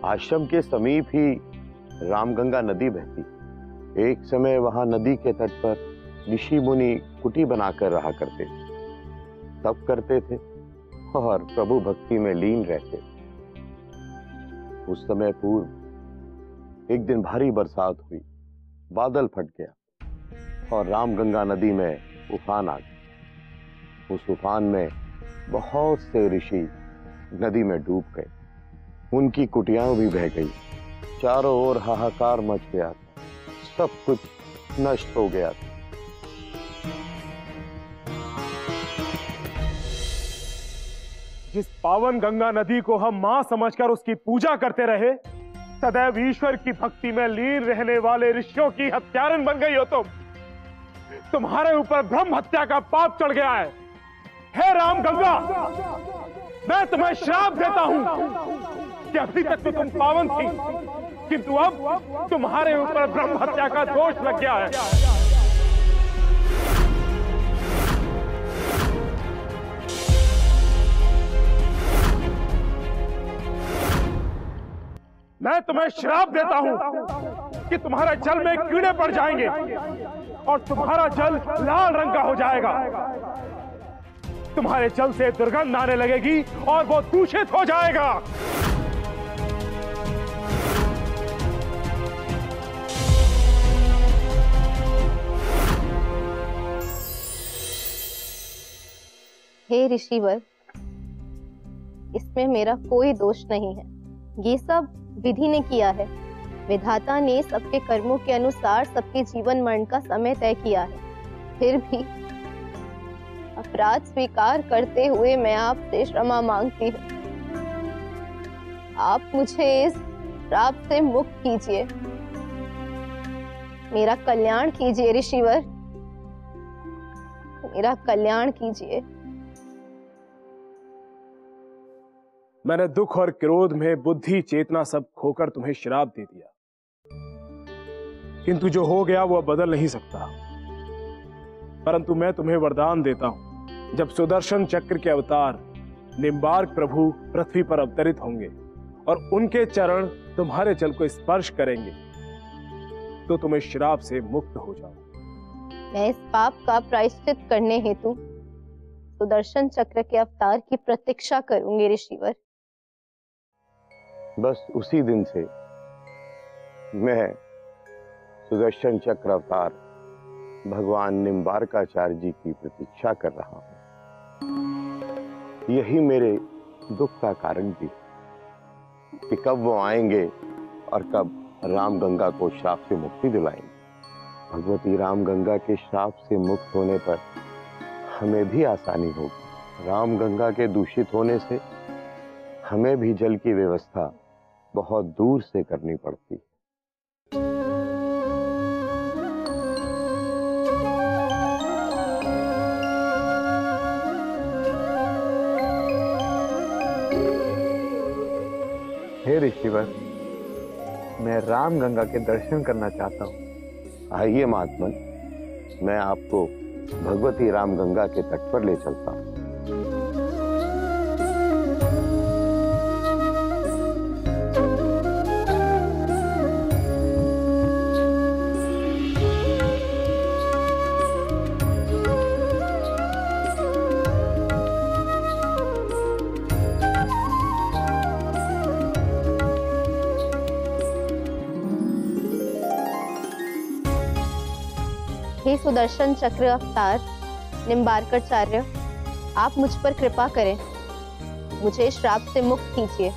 आश्रम के समीप ही रामगंगा नदी बहती। एक समय वहां नदी के तट पर ऋषि मुनि कुटी बनाकर रहा करते थे, तप करते थे और प्रभु भक्ति में लीन रहते थे। उस समय पूर्व एक दिन भारी बरसात हुई, बादल फट गया और रामगंगा नदी में उफान आ गया। उस उफान में बहुत से ऋषि नदी में डूब गए, उनकी कुटियां भी बह गई, चारों ओर हाहाकार मच गया, सब कुछ नष्ट हो गया था। जिस पावन गंगा नदी को हम मां समझकर उसकी पूजा करते रहे, सदैव ईश्वर की भक्ति में लीन रहने वाले ऋषियों की हत्यारन बन गई हो तुम। तुम्हारे ऊपर ब्रह्म हत्या का पाप चढ़ गया है। हे राम गंगा, मैं तुम्हें श्राप देता हूं कि अभी तक तो तुम पावन थी, किंतु अब तुम्हारे ऊपर ब्रह्म हत्या का दोष लग गया है। मैं तुम्हें श्राप देता हूं कि तुम्हारे जल में कीड़े पड़ जाएंगे और तुम्हारा जल लाल रंग का हो जाएगा। तुम्हारे जल से दुर्गंध आने लगेगी और वो दूषित हो जाएगा। हे ऋषिवर, इसमें मेरा कोई दोष नहीं है। ये सब विधि ने किया है। विधाता ने सबके कर्मों के अनुसार सबके जीवन मरण का समय तय किया है। फिर भी अपराध स्वीकार करते हुए मैं आपसे क्षमा मांगती हूँ। आप मुझे इस श्राप से मुक्त कीजिए, मेरा कल्याण कीजिए ऋषिवर, मेरा कल्याण कीजिए। मैंने दुख और क्रोध में बुद्धि चेतना सब खोकर तुम्हें श्राप दे दिया, किंतु जो हो गया वो बदल नहीं सकता। परंतु मैं तुम्हें वरदान देता हूं, जब सुदर्शन चक्र के अवतार निम्बार्क प्रभु पृथ्वी पर अवतरित होंगे और उनके चरण तुम्हारे जल को स्पर्श करेंगे, तो तुम इस श्राप से मुक्त हो जाओ। मैं इस पाप का प्रायश्चित करने हेतु सुदर्शन चक्र के अवतार की प्रतीक्षा करूंगी ऋषिवर। बस उसी दिन से मैं सुदर्शन चक्र अवतार भगवान निम्बार्काचार्य जी की प्रतीक्षा कर रहा हूं। यही मेरे दुख का कारण भी कि कब वो आएंगे और कब रामगंगा को श्राप से मुक्ति दिलाएंगे। भगवती रामगंगा के श्राप से मुक्त होने पर हमें भी आसानी होगी। रामगंगा के दूषित होने से हमें भी जल की व्यवस्था बहुत दूर से करनी पड़ती है। हे ऋषिवर, मैं रामगंगा के दर्शन करना चाहता हूँ। आइए महात्मन, मैं आपको भगवती रामगंगा के तट पर ले चलता हूँ। हे सुदर्शन चक्र अवतार निम्बार्काचार्य, आप मुझ पर कृपा करें, मुझे श्राप से मुक्त कीजिए।